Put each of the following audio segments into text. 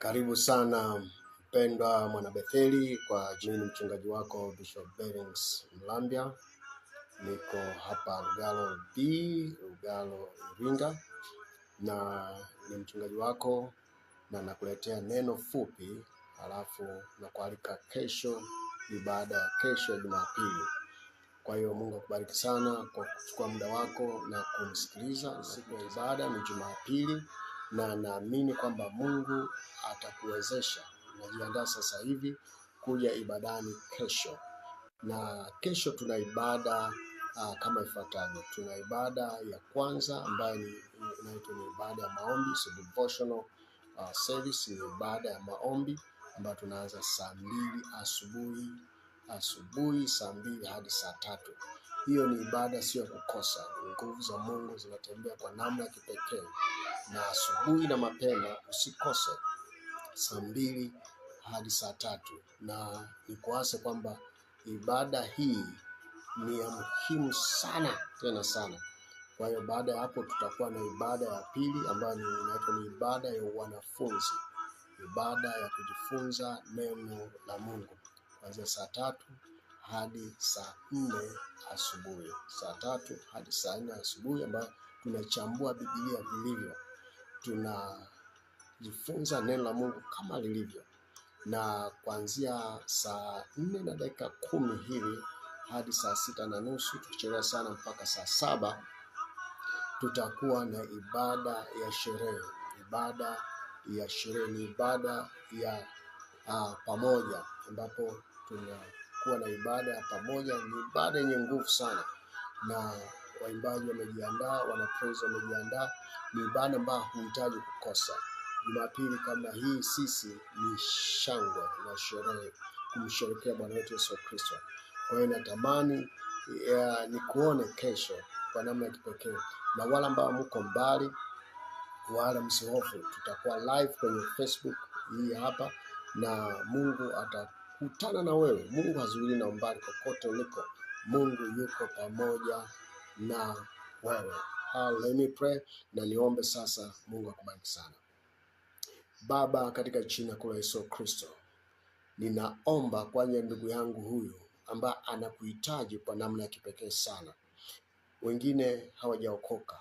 Karibu sana mpendwa mwana Betheli, kwa jina mchungaji wako Bishop Bellings Mlambya. Niko hapa Lugalo B, Lugalo Iringa, na ni mchungaji wako na nakuletea neno fupi, halafu nakualika kesho ibada ya kesho Jumapili. Kwa hiyo Mungu akubariki sana kwa kuchukua muda wako na kumsikiliza. Siku ya ibada ni Jumapili na naamini kwamba Mungu atakuwezesha. Najiandaa sasa hivi kuja ibadani kesho. Na kesho tuna ibada kama ifuatavyo. Tuna ibada ya kwanza ambayo inaitwa ni ibada ya maombi, so devotional service. Ni ibada ya maombi ambayo tunaanza saa 2 asubuhi saa 2 hadi saa 3. Hiyo ni ibada sio kukosa. Nguvu za Mungu zinatembea kwa namna ya kipekee, na asubuhi na mapema usikose saa 2 hadi saa 3. Na nikuase kwamba ibada hii ni ya muhimu sana, tena sana. Kwa hiyo baada ya hapo tutakuwa na ibada ya pili ambayo ni ibada ya wanafunzi, ibada ya kujifunza neno la Mungu kuanzia saa 3 hadi saa 4 asubuhi. Saa 3 hadi saa 4 asubuhi, ambayo tunachambua Biblia vilivyo. Tunajifunza neno la Mungu kama lilivyo. Na kuanzia saa 4:10 hivi hadi saa 6:30, tukichelewa sana mpaka saa 7, tutakuwa na ibada ya sherehe. Ibada ya sherehe ni ibada ya pamoja, ambapo tunakuwa na ibada ya pamoja. Ni ibada yenye nguvu sana, na waimbaji wamejiandaa, wana praise wamejiandaa. Ni ibada ambayo huhitaji kukosa. Jumapili kama hii sisi ni shangwe na sherehe kumsherehekea Bwana wetu Yesu Kristo. Kwa hiyo natamani nikuone kesho kwa namna ya kipekee. Na wala ambao mko mbali, wala msihofu, tutakuwa live kwenye Facebook hii hapa, na Mungu atakutana na wewe. Mungu hazuili na umbali, kokote uliko Mungu yuko pamoja na wewe. Let me pray, na niombe sasa. Mungu akubariki sana. Baba, katika jina la Yesu Kristo, ninaomba kwa ajili ya ndugu yangu huyu ambaye anakuhitaji kwa namna ya kipekee sana. Wengine hawajaokoka,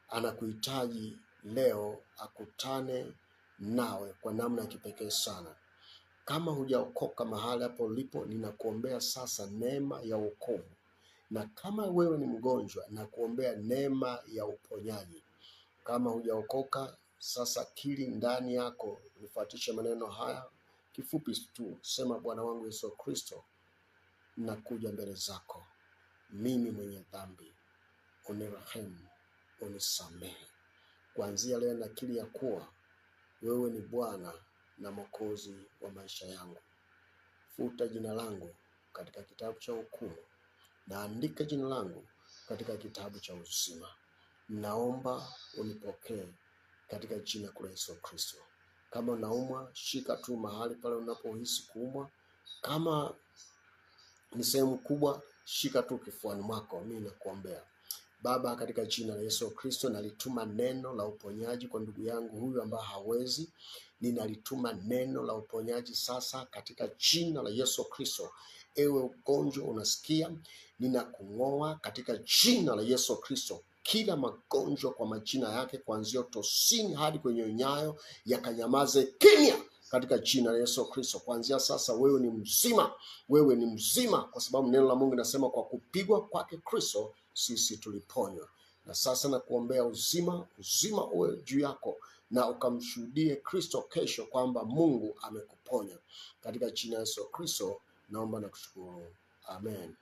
anakuhitaji leo akutane nawe kwa namna ya kipekee sana. Kama hujaokoka mahali hapo ulipo, ninakuombea sasa neema ya wokovu. Na kama wewe ni mgonjwa, nakuombea neema ya uponyaji. Kama hujaokoka sasa, kili ndani yako, nifuatishe maneno haya kifupi tu. Sema: Bwana wangu Yesu Kristo, nakuja mbele zako, mimi mwenye dhambi, unirehemu, unisamehe. Kuanzia leo nakiri ya kuwa wewe ni Bwana na Mwokozi wa maisha yangu. Futa jina langu katika kitabu cha hukumu, na andika jina langu katika kitabu cha uzima. Naomba unipokee katika jina la Yesu Kristo. Kama unaumwa, shika tu mahali pale unapohisi kuumwa. Kama ni sehemu kubwa, shika tu kifuani mwako. Mimi nakuombea. Baba, katika jina la Yesu Kristo, nalituma neno la uponyaji kwa ndugu yangu huyu ambaye hawezi. Ninalituma neno la uponyaji sasa katika jina la Yesu Kristo. Ewe ugonjwa unasikia, ninakung'oa katika jina la Yesu Kristo. Kila magonjwa kwa majina yake, kuanzia utosini hadi kwenye nyayo, yakanyamaze kimya katika jina la Yesu Kristo. Kuanzia sasa wewe ni mzima, wewe ni mzima, kwa sababu neno la Mungu linasema kwa kupigwa kwake Kristo sisi tuliponywa. Na sasa nakuombea uzima uwe juu yako, na ukamshuhudie Kristo kesho kwamba Mungu amekuponya. Katika jina la Yesu Kristo naomba na kushukuru. Amen.